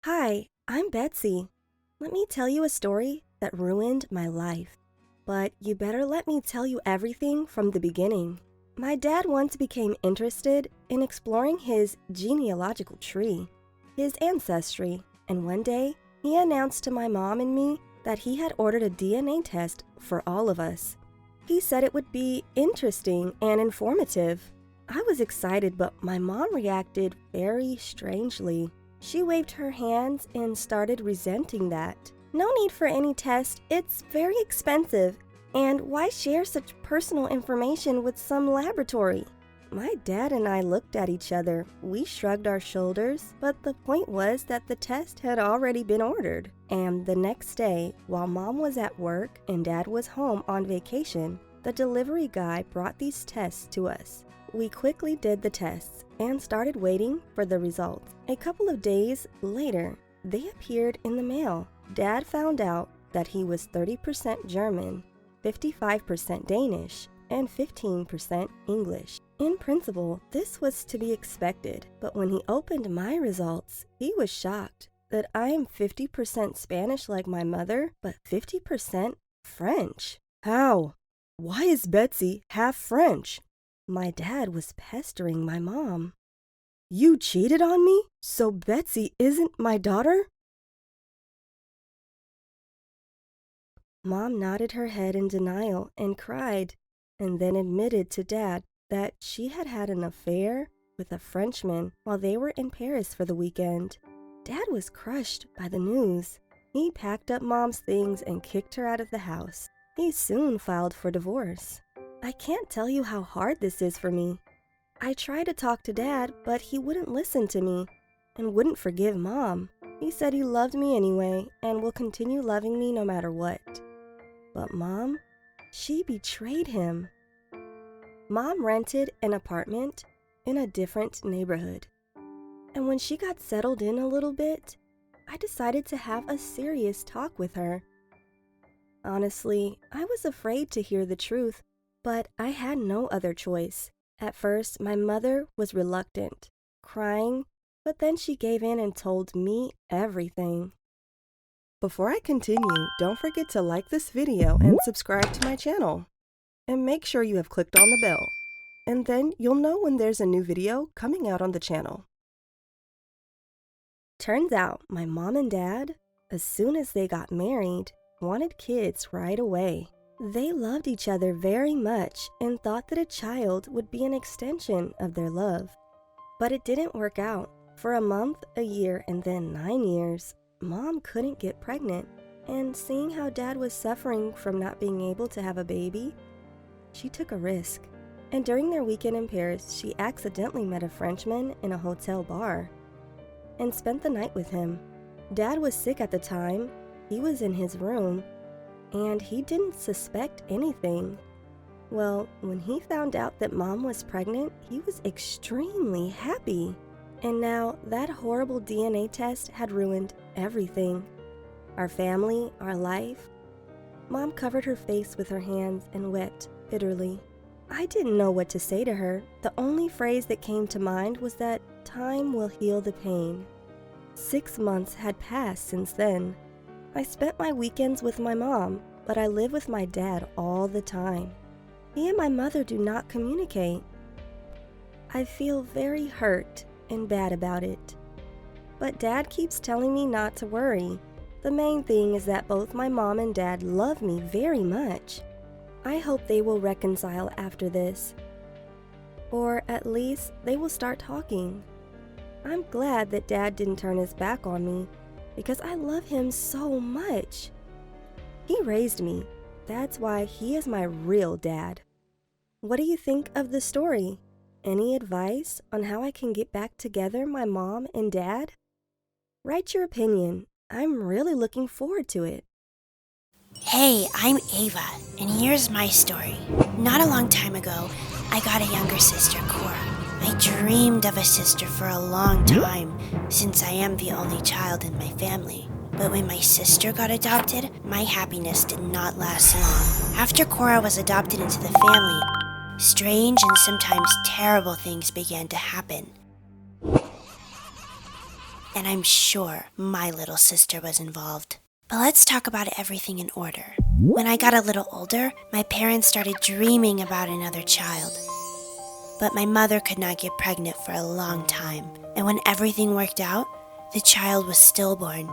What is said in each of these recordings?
Hi, I'm Betsy. Let me tell you a story that ruined my life. But you better let me tell you everything from the beginning. My dad once became interested in exploring his genealogical tree, his ancestry, and one day he announced to my mom and me that he had ordered a DNA test for all of us. He said it would be interesting and informative. I was excited, but my mom reacted very strangely. She waved her hands and started resenting that. No need for any test, it's very expensive. And why share such personal information with some laboratory? My dad and I looked at each other. We shrugged our shoulders, but the point was that the test had already been ordered. And the next day, while Mom was at work and Dad was home on vacation, the delivery guy brought these tests to us. We quickly did the tests and started waiting for the results. A couple of days later, they appeared in the mail. Dad found out that he was 30% German, 55% Danish, and 15% English. In principle, this was to be expected, but when he opened my results, he was shocked that I am 50% Spanish like my mother, but 50% French. How? Why is Betsy half French? My dad was pestering my mom. You cheated on me? So Betsy isn't my daughter? Mom nodded her head in denial and cried, and then admitted to Dad that she had had an affair with a Frenchman while they were in Paris for the weekend. Dad was crushed by the news. He packed up Mom's things and kicked her out of the house. He soon filed for divorce. I can't tell you how hard this is for me. I tried to talk to Dad, but he wouldn't listen to me and wouldn't forgive Mom. He said he loved me anyway and will continue loving me no matter what. But Mom, she betrayed him. Mom rented an apartment in a different neighborhood. And when she got settled in a little bit, I decided to have a serious talk with her. Honestly, I was afraid to hear the truth, but I had no other choice. At first, my mother was reluctant, crying, but then she gave in and told me everything. Before I continue, don't forget to like this video and subscribe to my channel. And make sure you have clicked on the bell. And then you'll know when there's a new video coming out on the channel. Turns out my mom and dad, as soon as they got married, wanted kids right away. They loved each other very much and thought that a child would be an extension of their love. But it didn't work out. For a month, a year, and then 9 years, Mom couldn't get pregnant. And seeing how Dad was suffering from not being able to have a baby, she took a risk. And during their weekend in Paris, she accidentally met a Frenchman in a hotel bar and spent the night with him. Dad was sick at the time. He was in his room, and he didn't suspect anything. Well, when he found out that Mom was pregnant, he was extremely happy. And now that horrible DNA test had ruined everything. Our family, our life. Mom covered her face with her hands and wept bitterly. I didn't know what to say to her. The only phrase that came to mind was that time will heal the pain. 6 months had passed since then. I spent my weekends with my mom, but I live with my dad all the time. He and my mother do not communicate. I feel very hurt and bad about it. But Dad keeps telling me not to worry. The main thing is that both my mom and dad love me very much. I hope they will reconcile after this. Or at least they will start talking. I'm glad that Dad didn't turn his back on me because I love him so much. He raised me. That's why he is my real dad. What do you think of the story? Any advice on how I can get back together my mom and dad? Write your opinion. I'm really looking forward to it. Hey, I'm Ava, and here's my story. Not a long time ago, I got a younger sister, Cora. I dreamed of a sister for a long time, since I am the only child in my family. But when my sister got adopted, my happiness did not last long. After Cora was adopted into the family, strange and sometimes terrible things began to happen. and I'm sure my little sister was involved. But let's talk about everything in order. When I got a little older, my parents started dreaming about another child. But my mother could not get pregnant for a long time, and when everything worked out, the child was stillborn.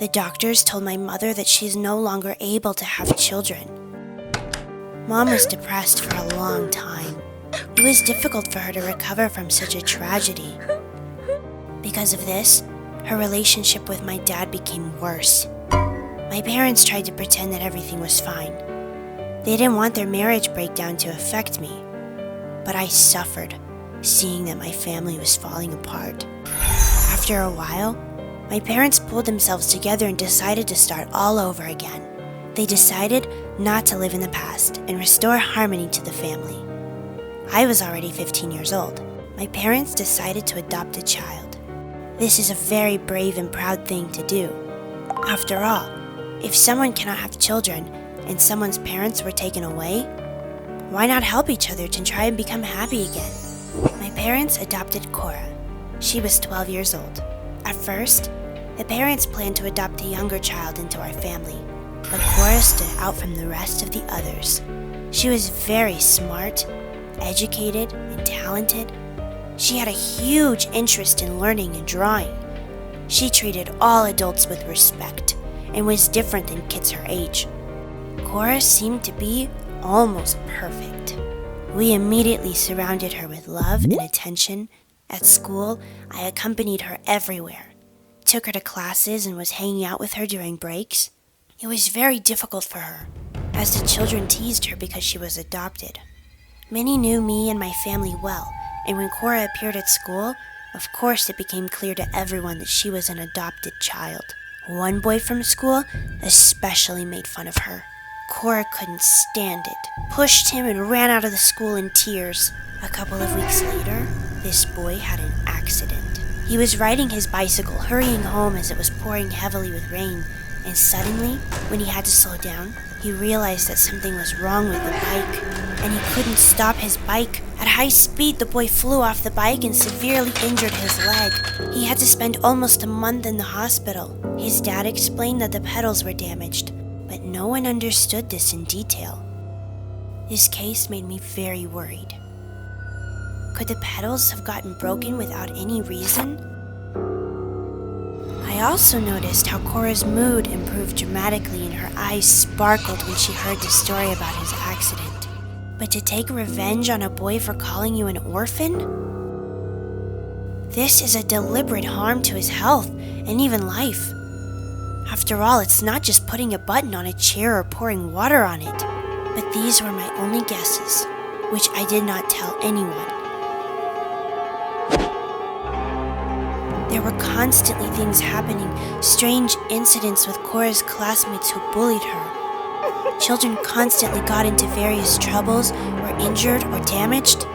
The doctors told my mother that she's no longer able to have children. Mom was depressed for a long time. It was difficult for her to recover from such a tragedy. Because of this, her relationship with my dad became worse. My parents tried to pretend that everything was fine. They didn't want their marriage breakdown to affect me. But I suffered, seeing that my family was falling apart. After a while, my parents pulled themselves together and decided to start all over again. They decided not to live in the past and restore harmony to the family. I was already 15 years old. My parents decided to adopt a child. This is a very brave and proud thing to do. After all, if someone cannot have children and someone's parents were taken away, why not help each other to try and become happy again? My parents adopted Cora. She was 12 years old. At first, the parents planned to adopt a younger child into our family, but Cora stood out from the rest of the others. She was very smart, educated, and talented. She had a huge interest in learning and drawing. She treated all adults with respect and was different than kids her age. Cora seemed to be almost perfect. We immediately surrounded her with love and attention. At school, I accompanied her everywhere, took her to classes, and was hanging out with her during breaks. It was very difficult for her, as the children teased her because she was adopted. Many knew me and my family well, and when Cora appeared at school, of course it became clear to everyone that she was an adopted child. One boy from school especially made fun of her. Cora couldn't stand it, pushed him, and ran out of the school in tears. A couple of weeks later, this boy had an accident. He was riding his bicycle, hurrying home as it was pouring heavily with rain, and suddenly, when he had to slow down, he realized that something was wrong with the bike, and he couldn't stop his bike. At high speed, the boy flew off the bike and severely injured his leg. He had to spend almost a month in the hospital. His dad explained that the pedals were damaged, but no one understood this in detail. This case made me very worried. Could the pedals have gotten broken without any reason? I also noticed how Cora's mood improved dramatically and her eyes sparkled when she heard the story about his accident. But to take revenge on a boy for calling you an orphan? This is a deliberate harm to his health and even life. After all, it's not just putting a button on a chair or pouring water on it. But these were my only guesses, which I did not tell anyone. There were constantly things happening, strange incidents with Cora's classmates who bullied her. Children constantly got into various troubles, were injured or damaged.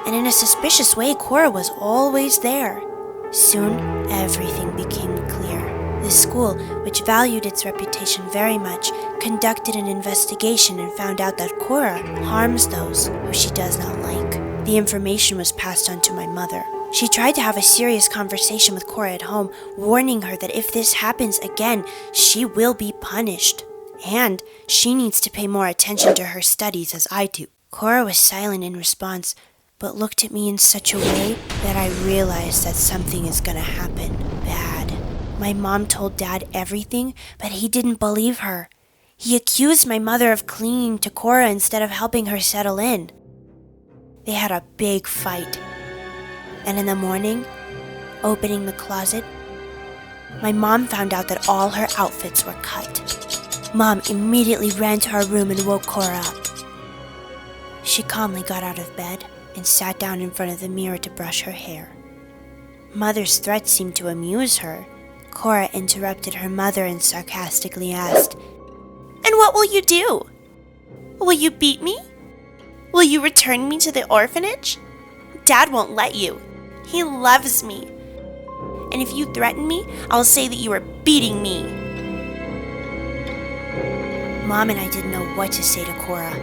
And in a suspicious way, Cora was always there. Soon, everything became clear. The school, which valued its reputation very much, conducted an investigation and found out that Cora harms those who she does not like. The information was passed on to my mother. She tried to have a serious conversation with Cora at home, warning her that if this happens again, she will be punished. And she needs to pay more attention to her studies as I do. Cora was silent in response, but looked at me in such a way that I realized that something is gonna happen bad. My mom told Dad everything, but he didn't believe her. He accused my mother of clinging to Cora instead of helping her settle in. They had a big fight. And in the morning, opening the closet, my mom found out that all her outfits were cut. Mom immediately ran to our room and woke Cora up. She calmly got out of bed and sat down in front of the mirror to brush her hair. Mother's threats seemed to amuse her. Cora interrupted her mother and sarcastically asked, "And what will you do? Will you beat me? Will you return me to the orphanage? Dad won't let you. He loves me. And if you threaten me, I'll say that you are beating me." Mom and I didn't know what to say to Cora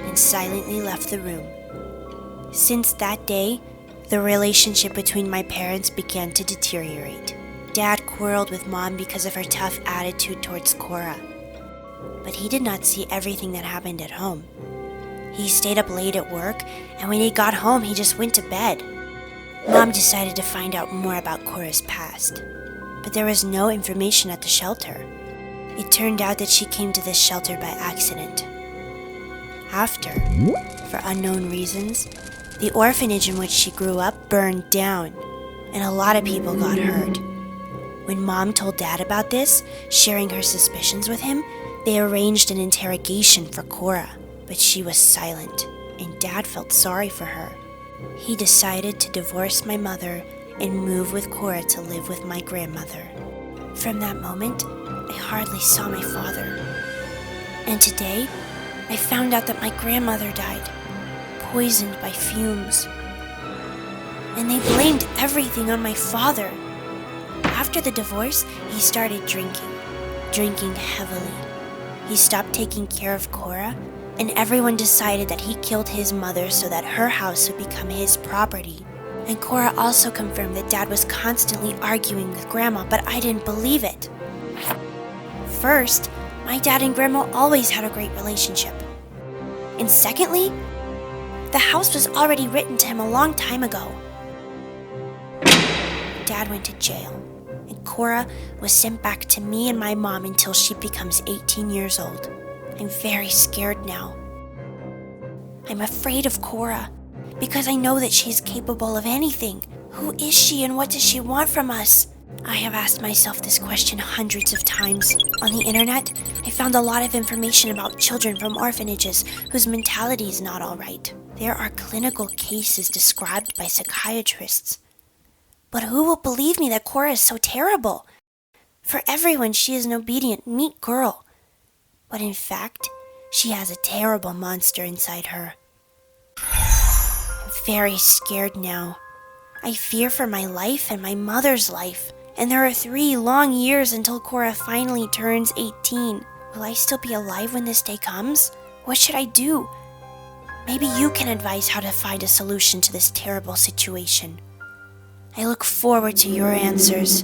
and silently left the room. Since that day, The relationship between my parents began to deteriorate. Dad quarreled with Mom because of her tough attitude towards Cora. But he did not see everything that happened at home. He stayed up late at work, and when he got home, he just went to bed. Mom decided to find out more about Cora's past, but there was no information at the shelter. It turned out that she came to this shelter by accident. After, for unknown reasons, the orphanage in which she grew up burned down, and a lot of people got hurt. When Mom told Dad about this, sharing her suspicions with him, they arranged an interrogation for Cora, but she was silent, and Dad felt sorry for her. He decided to divorce my mother and move with Cora to live with my grandmother. From that moment, I hardly saw my father. And today, I found out that my grandmother died, poisoned by fumes. And they blamed everything on my father. After the divorce, he started drinking heavily. He stopped taking care of Cora, and everyone decided that he killed his mother so that her house would become his property. And Cora also confirmed that Dad was constantly arguing with Grandma, but I didn't believe it. First, my dad and Grandma always had a great relationship. And secondly, the house was already written to him a long time ago. Dad went to jail, and Cora was sent back to me and my mom until she becomes 18 years old. I'm very scared now. I'm afraid of Cora because I know that she's capable of anything. Who is she and what does she want from us? I have asked myself this question hundreds of times. On the internet, I found a lot of information about children from orphanages whose mentality is not all right. There are clinical cases described by psychiatrists. But who will believe me that Cora is so terrible? For everyone, she is an obedient, meek girl. But in fact, she has a terrible monster inside her. I'm very scared now. I fear for my life and my mother's life. And there are 3 long years until Cora finally turns 18. Will I still be alive when this day comes? What should I do? Maybe you can advise how to find a solution to this terrible situation. I look forward to your answers.